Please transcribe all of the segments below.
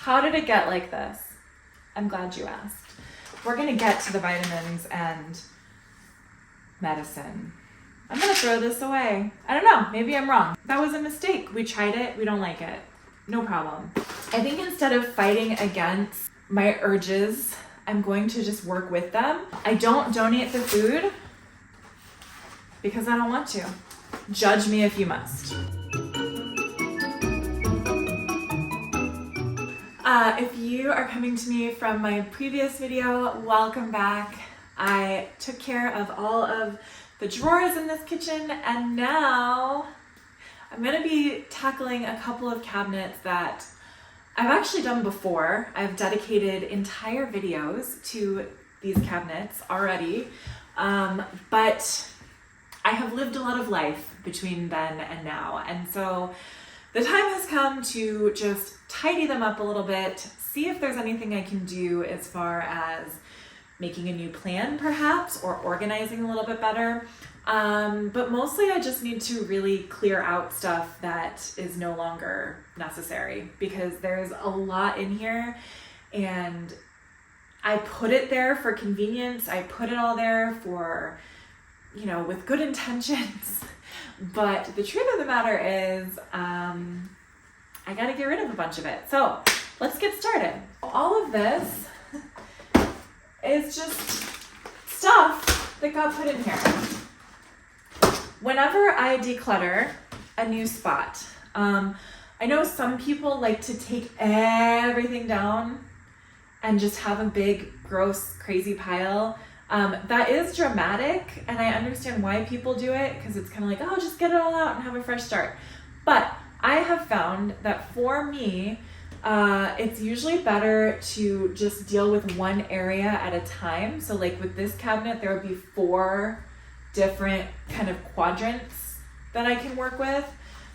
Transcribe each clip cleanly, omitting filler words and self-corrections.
How did it get like this? I'm glad you asked. We're gonna get to the vitamins and medicine. I'm gonna throw this away. I don't know, maybe I'm wrong. That was a mistake. We tried it, we don't like it. No problem. I think instead of fighting against my urges, I'm going to just work with them. I don't donate the food because I don't want to. Judge me if you must. If you are coming to me from my previous video, welcome back. I took care of all of the drawers in this kitchen, and now I'm gonna be tackling a couple of cabinets that I've actually done before. I've dedicated entire videos to these cabinets already, but I have lived a lot of life between then and now, and so the time has come to just tidy them up a little bit, see if there's anything I can do as far as making a new plan perhaps, or organizing a little bit better. But mostly I just need to really clear out stuff that is no longer necessary, because there's a lot in here and I put it there for convenience. I put it all there for, you know, with good intentions. But the truth of the matter is, I gotta get rid of a bunch of it. So let's get started. All of this is just stuff that got put in here. Whenever I declutter a new spot, I know some people like to take everything down and just have a big, gross, crazy pile. That is dramatic, and I understand why people do it, because it's kind of like, oh, just get it all out and have a fresh start. But I have found that for me, it's usually better to just deal with one area at a time. So like with this cabinet, there would be 4 different kind of quadrants that I can work with.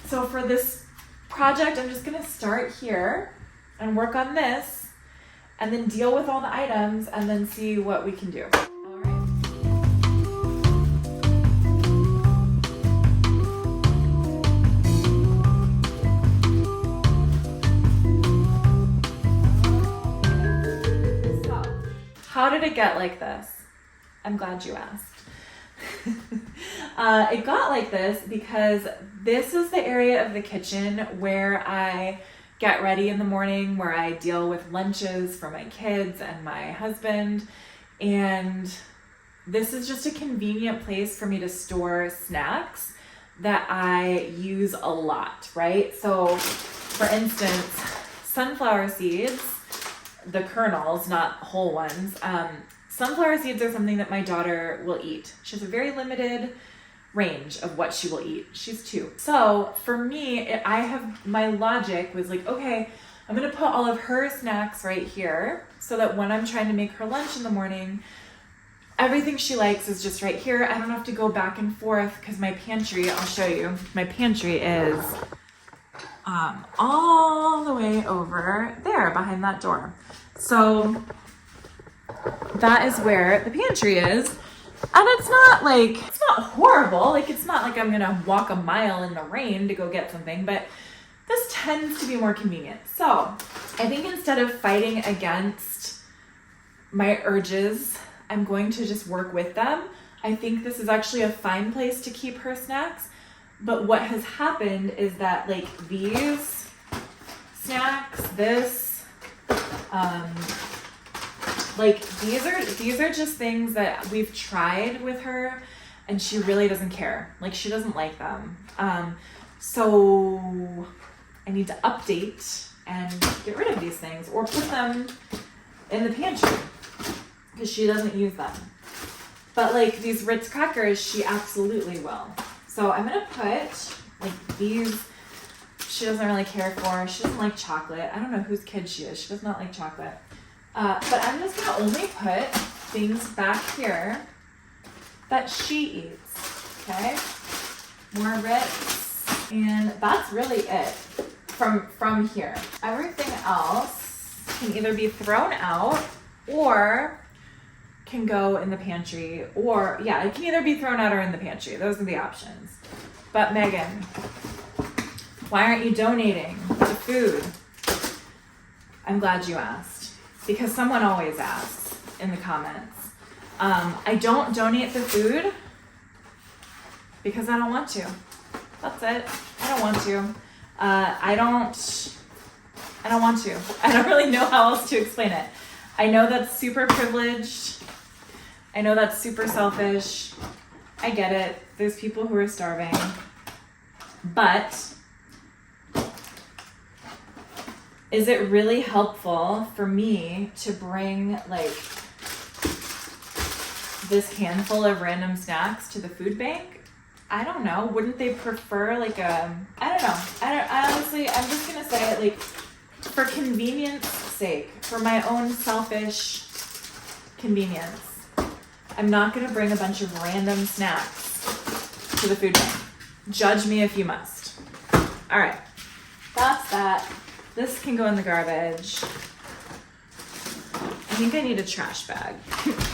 So for this project, I'm just gonna start here and work on this, and then deal with all the items, and then see what we can do. How did it get like this? I'm glad you asked. It got like this because this is the area of the kitchen where I get ready in the morning, where I deal with lunches for my kids and my husband. And this is just a convenient place for me to store snacks that I use a lot, right? So for instance, sunflower seeds, the kernels, not whole ones. Sunflower seeds are something that my daughter will eat. She has a very limited range of what she will eat. She's 2. So for me, my logic was like, okay, I'm gonna put all of her snacks right here so that when I'm trying to make her lunch in the morning, everything she likes is just right here. I don't have to go back and forth, because my pantry, I'll show you, my pantry is all the way over there behind that door. So that is where the pantry is. And it's not horrible. Like, it's not like I'm gonna walk a mile in the rain to go get something, but this tends to be more convenient. So I think instead of fighting against my urges, I'm going to just work with them. I think this is actually a fine place to keep her snacks. But what has happened is that like these snacks, this, like these are just things that we've tried with her, and she really doesn't care. Like, she doesn't like them. So I need to update and get rid of these things, or put them in the pantry, because she doesn't use them. But like these Ritz crackers, she absolutely will. So I'm gonna put like these, she doesn't really care for. She doesn't like chocolate. I don't know whose kid she is. She does not like chocolate. But I'm just gonna only put things back here that she eats, okay? More Ritz, and that's really it from here. Everything else can either be thrown out or can go in the pantry, or yeah, it can either be thrown out or in the pantry. Those are the options. But Megan, why aren't you donating the food? I'm glad you asked, because someone always asks in the comments. I don't donate the food because I don't want to. That's it. I don't want to. I don't want to. I don't really know how else to explain it. I know that's super privileged. I know that's super selfish. I get it. There's people who are starving. But is it really helpful for me to bring like this handful of random snacks to the food bank? I don't know. Wouldn't they prefer like I don't know. I honestly, I'm just going to say it like for convenience sake, for my own selfish convenience, I'm not going to bring a bunch of random snacks to the food bank. Judge me if you must. All right. That's that. This can go in the garbage. I think I need a trash bag.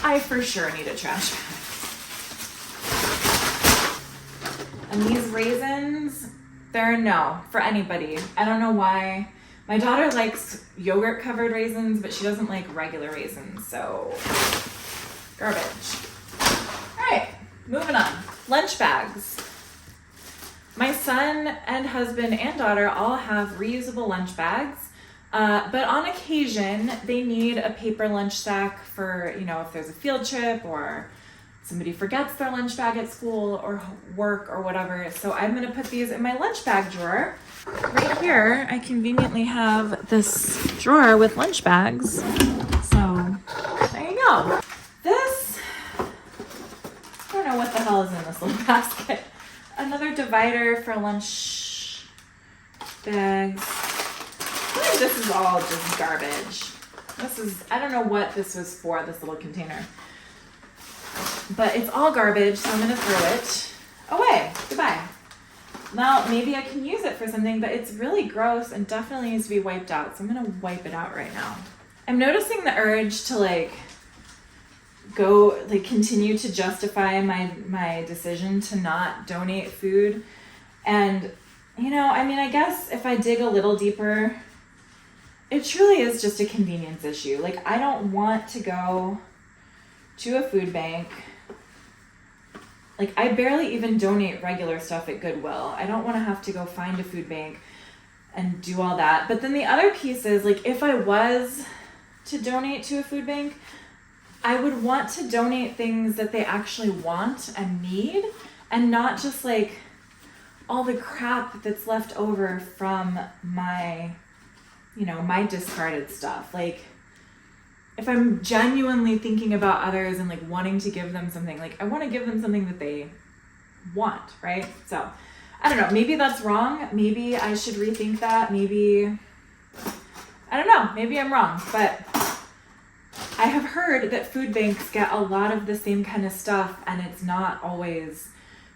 I for sure need a trash bag. And these raisins, they're a no for anybody. I don't know why. My daughter likes yogurt covered raisins, but she doesn't like regular raisins, so garbage. All right, moving on. Lunch bags. My son and husband and daughter all have reusable lunch bags, but on occasion they need a paper lunch sack for, you know, if there's a field trip or somebody forgets their lunch bag at school or work or whatever. So I'm gonna put these in my lunch bag drawer. Right here, I conveniently have this drawer with lunch bags. So there you go. This, I don't know what the hell is in this little basket. Another divider for lunch bags. I feel like this is all just garbage. This is, I don't know what this was for, this little container. But it's all garbage, so I'm gonna throw it away. Goodbye. Now, maybe I can use it for something, but it's really gross and definitely needs to be wiped out, so I'm gonna wipe it out right now. I'm noticing the urge to continue to justify my decision to not donate food. And, you know, I mean, I guess if I dig a little deeper, it truly is just a convenience issue. Like, I don't want to go to a food bank. Like, I barely even donate regular stuff at Goodwill. I don't want to have to go find a food bank and do all that. But then the other piece is, like, if I was to donate to a food bank, I would want to donate things that they actually want and need, and not just like all the crap that's left over from my, you know, my discarded stuff. Like, if I'm genuinely thinking about others and like wanting to give them something, like I want to give them something that they want, right? So I don't know, maybe that's wrong. Maybe I should rethink that. Maybe, I don't know, maybe I'm wrong, but I have heard that food banks get a lot of the same kind of stuff and it's not always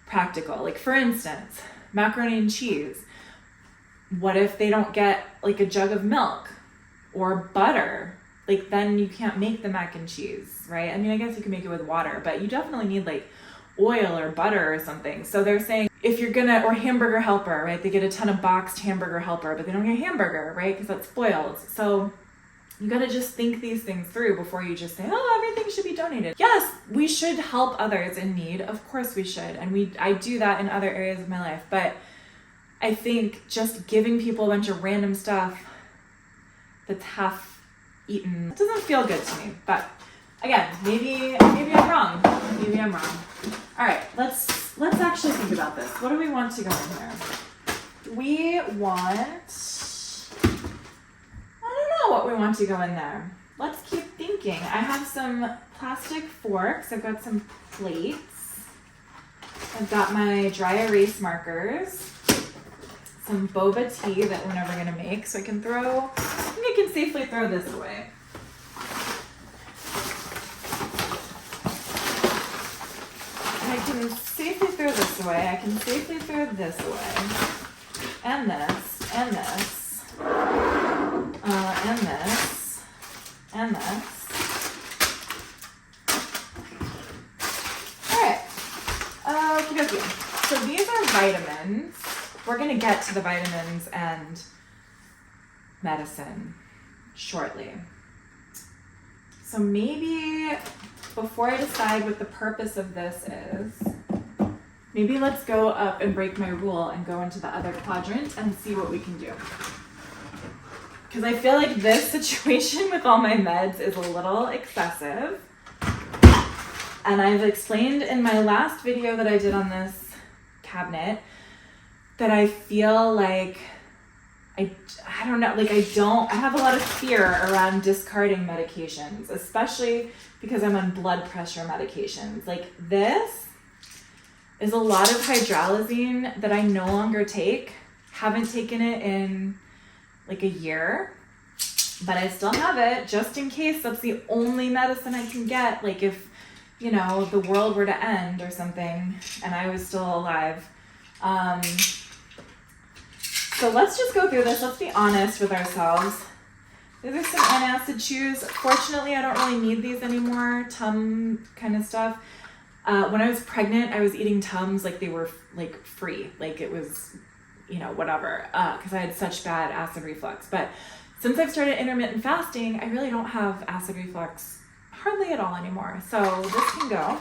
practical. Like, for instance, macaroni and cheese. What if they don't get like a jug of milk or butter? Like, then you can't make the mac and cheese, right? I mean, I guess you can make it with water, but you definitely need like oil or butter or something. So they're saying if you're gonna, or hamburger helper, right? They get a ton of boxed hamburger helper, but they don't get hamburger, right? Because that's spoiled. So you gotta just think these things through before you just say, oh, everything should be donated. Yes, we should help others in need. Of course we should. And I do that in other areas of my life. But I think just giving people a bunch of random stuff that's half eaten doesn't feel good to me. But again, maybe I'm wrong. Maybe I'm wrong. All right, let's actually think about this. What do we want to go in here? We want, what we want to go in there. Let's keep thinking. I have some plastic forks. I've got some plates. I've got my dry erase markers. Some boba tea that we're never gonna make, so I think I can safely throw this away. I can safely throw this away. I can safely throw this away. And this, and this. And this, and this. All right, okay. So these are vitamins. We're gonna get to the vitamins and medicine shortly. So maybe before I decide what the purpose of this is, maybe let's go up and break my rule and go into the other quadrant and see what we can do. Because I feel like this situation with all my meds is a little excessive. And I've explained in my last video that I did on this cabinet that I feel like I don't know, like I have a lot of fear around discarding medications, especially because I'm on blood pressure medications. Like this is a lot of hydralazine that I no longer take. Haven't taken it in like a year, but I still have it just in case that's the only medicine I can get. Like if, you know, the world were to end or something and I was still alive. So let's just go through this. Let's be honest with ourselves. These are some antacid chews. Fortunately, I don't really need these anymore. Tum kind of stuff. When I was pregnant, I was eating Tums like they were like free. Like it was, you know, whatever. Because I had such bad acid reflux. But since I've started intermittent fasting, I really don't have acid reflux hardly at all anymore. So this can go.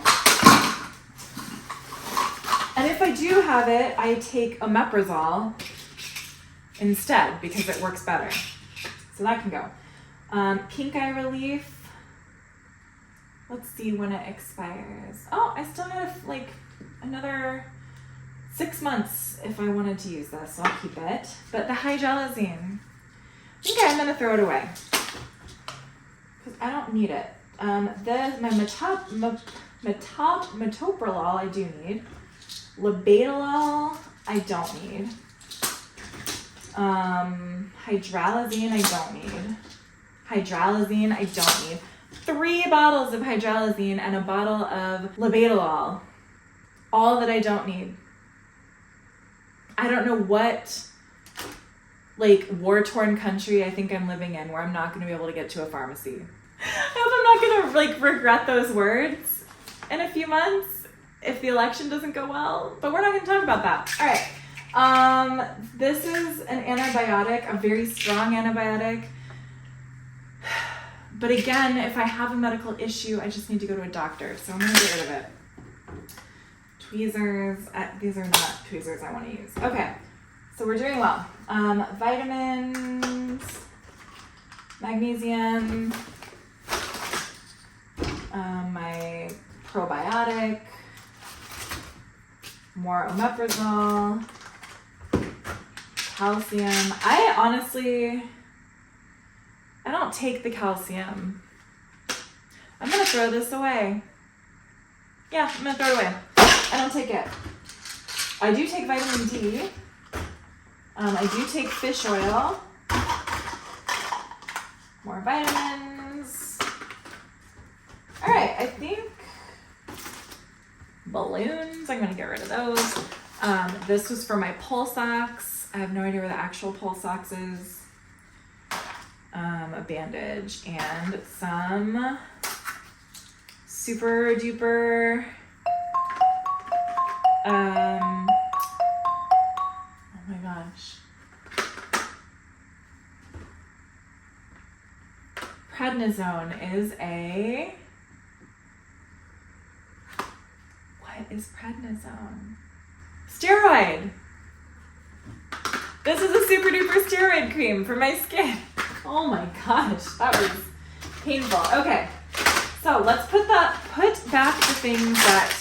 And if I do have it, I take omeprazole instead because it works better. So that can go. Pink eye relief. Let's see when it expires. Oh, I still have like another 6 months if I wanted to use this, so I'll keep it. But the hydralazine, I think I'm gonna throw it away because I don't need it. My metoprolol I do need. Labetalol I don't need. Hydralazine I don't need. Hydralazine I don't need. 3 bottles of hydralazine and a bottle of labetalol. All that I don't need. I don't know what like war-torn country I think I'm living in where I'm not going to be able to get to a pharmacy. I hope I'm not going to like regret those words in a few months if the election doesn't go well, but we're not going to talk about that. All right. This is an antibiotic, a very strong antibiotic. But again, if I have a medical issue, I just need to go to a doctor. So I'm going to get rid of it. Tweezers. These are not tweezers I want to use. Okay. So we're doing well. Vitamins, magnesium, my probiotic, more omeprazole, calcium. I don't take the calcium. I'm gonna throw this away. Yeah, I'm gonna throw it away. I don't take it. I do take vitamin D. I do take fish oil. More vitamins. All right, I think balloons, I'm gonna get rid of those. This was for my pulse ox. I have no idea where the actual pulse ox is. A bandage and some super duper oh my gosh, prednisone is a, what is prednisone? Steroid. This is a super duper steroid cream for my skin. Oh my gosh, that was painful. Okay, so let's put back the things that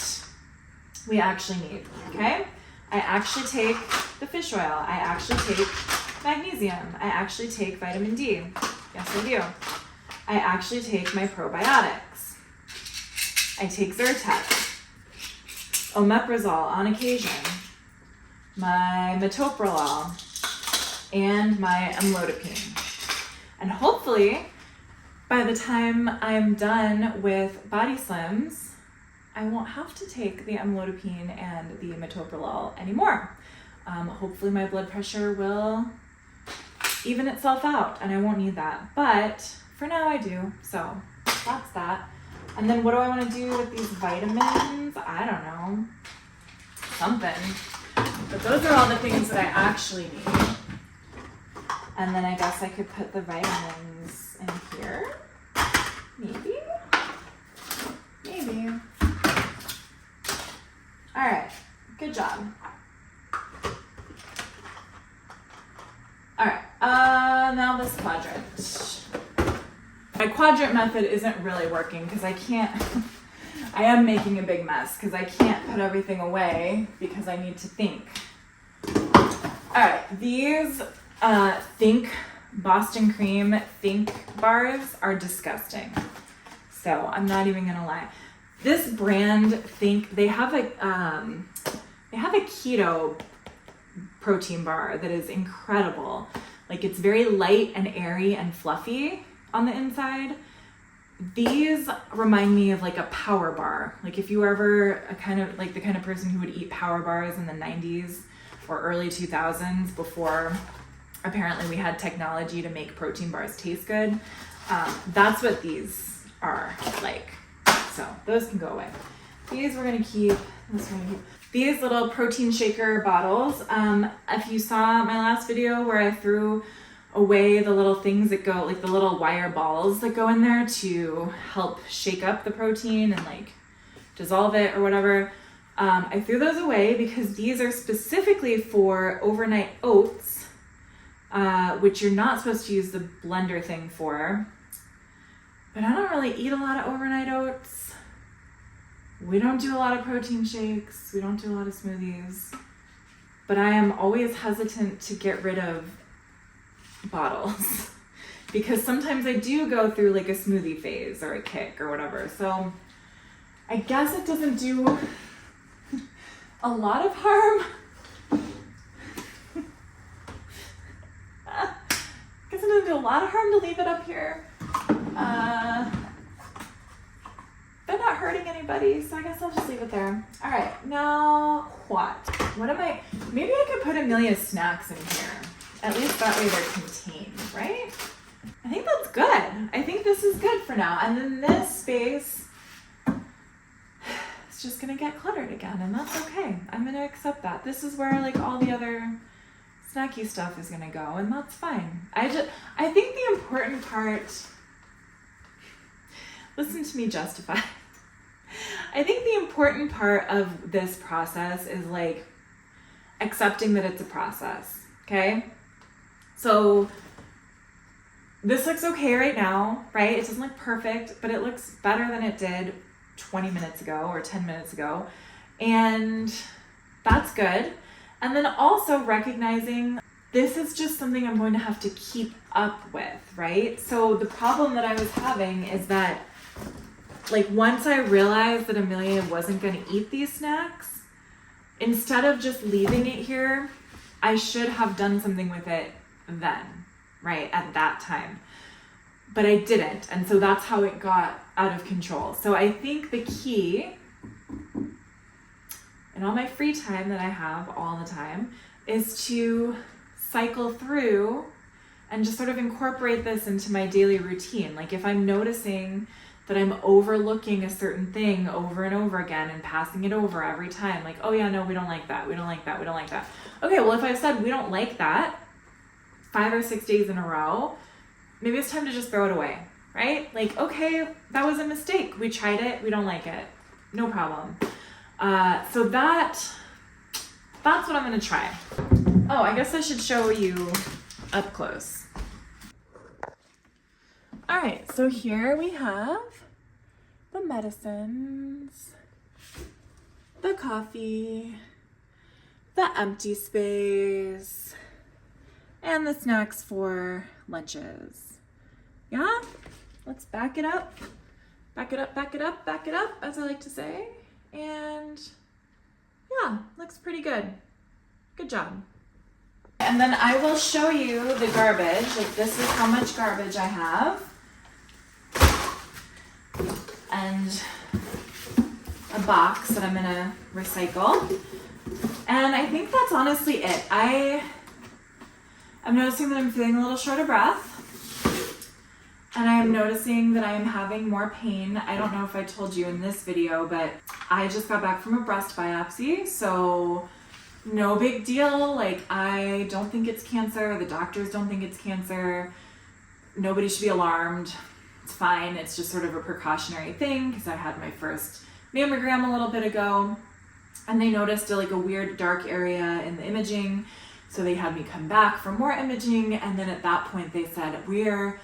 we actually need, okay? I actually take the fish oil. I actually take magnesium. I actually take vitamin D. Yes, I do. I actually take my probiotics. I take Zyrtec, omeprazole on occasion, my metoprolol, and my amlodipine. And hopefully, by the time I'm done with Body Slims, I won't have to take the amlodipine and the metoprolol anymore. Hopefully my blood pressure will even itself out and I won't need that. But for now I do, so that's that. And then what do I want to do with these vitamins? I don't know. Something. But those are all the things that I actually need. And then I guess I could put the vitamins in here. Maybe. Maybe. All right, good job. All right, now this quadrant. My quadrant method isn't really working because I can't, I am making a big mess because I can't put everything away because I need to think. All right, these Think Boston Cream Think bars are disgusting. So I'm not even gonna lie. This brand Think, they have a keto protein bar that is incredible. Like it's very light and airy and fluffy on the inside. These remind me of like a power bar. Like if you were ever a kind of like the kind of person who would eat power bars in the 90s or early 2000s before apparently we had technology to make protein bars taste good. That's what these are like. So those can go away. These we're gonna keep. These little protein shaker bottles. If you saw my last video where I threw away the little things that go, like the little wire balls that go in there to help shake up the protein and like dissolve it or whatever, I threw those away because these are specifically for overnight oats, which you're not supposed to use the blender thing for. But I don't really eat a lot of overnight oats. We don't do a lot of protein shakes. We don't do a lot of smoothies. But I am always hesitant to get rid of bottles because sometimes I do go through like a smoothie phase or a kick or whatever. So I guess it doesn't do a lot of harm. I guess it doesn't do a lot of harm to leave it up here. They're not hurting anybody, so I guess I'll just leave it there. All right, now what? Maybe I could put Amelia's snacks in here. At least that way they're contained, right? I think that's good. I think this is good for now. And then this space is just gonna get cluttered again, and that's okay. I'm gonna accept that. This is where like all the other snacky stuff is gonna go, and that's fine. I think the important part, listen to me justify. I think the important part of this process is like accepting that it's a process, okay? So this looks okay right now, right? It doesn't look perfect, but it looks better than it did 20 minutes ago or 10 minutes ago. And that's good. And then also recognizing this is just something I'm going to have to keep up with, right? So the problem that I was having is that like once I realized that Amelia wasn't going to eat these snacks, instead of just leaving it here, I should have done something with it then, right, at that time. But I didn't, and so that's how it got out of control. So I think the key in all my free time that I have all the time is to cycle through and just sort of incorporate this into my daily routine. Like if I'm noticing that I'm overlooking a certain thing over and over again and passing it over every time, like, oh yeah, no, we don't like that, we don't like that, we don't like that. Okay, well, if I've said we don't like that 5 or 6 days in a row, maybe it's time to just throw it away, right? Like, okay, that was a mistake. We tried it, we don't like it. No problem. So that's what I'm gonna try. Oh, I guess I should show you up close. All right, so here we have the medicines, the coffee, the empty space, and the snacks for lunches. Yeah, let's back it up. Back it up, back it up, back it up, as I like to say. And yeah, looks pretty good. Good job. And then I will show you the garbage. Like this is how much garbage I have. And a box that I'm gonna recycle. And I think that's honestly it. I'm noticing that I'm feeling a little short of breath. And I'm noticing that I am having more pain. I don't know if I told you in this video, but I just got back from a breast biopsy. So no big deal. Like, I don't think it's cancer. The doctors don't think it's cancer. Nobody should be alarmed. It's fine. It's just sort of a precautionary thing because I had my first mammogram a little bit ago, and they noticed like a weird dark area in the imaging. So they had me come back for more imaging, and then at that point they said, we're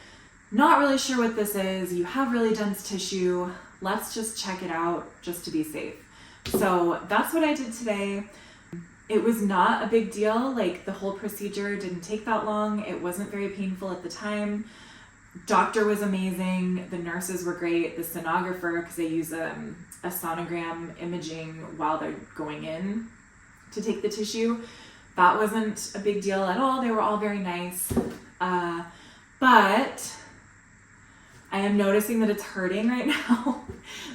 not really sure what this is. You have really dense tissue. Let's just check it out just to be safe. So that's what I did today. It was not a big deal. Like, the whole procedure didn't take that long. It wasn't very painful at the time. Doctor was amazing. The nurses were great. The sonographer, because they use a sonogram imaging while they're going in to take the tissue, that wasn't a big deal at all. They were all very nice. But I am noticing that it's hurting right now.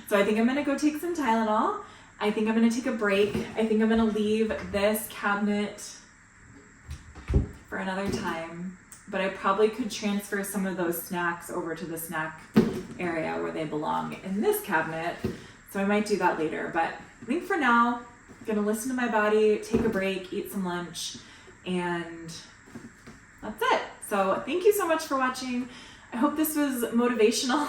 So I think I'm gonna go take some Tylenol. I think I'm gonna take a break. I think I'm gonna leave this cabinet for another time, but I probably could transfer some of those snacks over to the snack area where they belong in this cabinet. So I might do that later, but I think for now, I'm gonna listen to my body, take a break, eat some lunch, and that's it. So thank you so much for watching. I hope this was motivational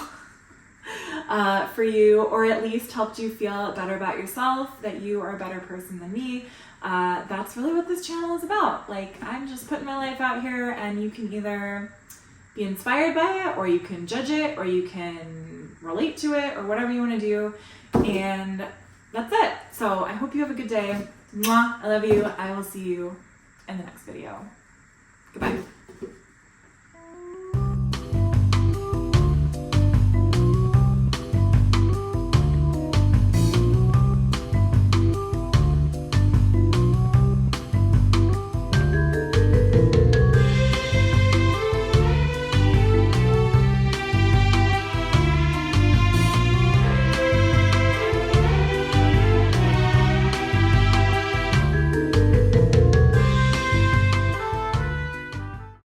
for you, or at least helped you feel better about yourself, that you are a better person than me. That's really what this channel is about. Like, I'm just putting my life out here, and you can either be inspired by it, or you can judge it, or you can relate to it, or whatever you want to do. And that's it. So I hope you have a good day. Mwah. I love you. I will see you in the next video. Goodbye.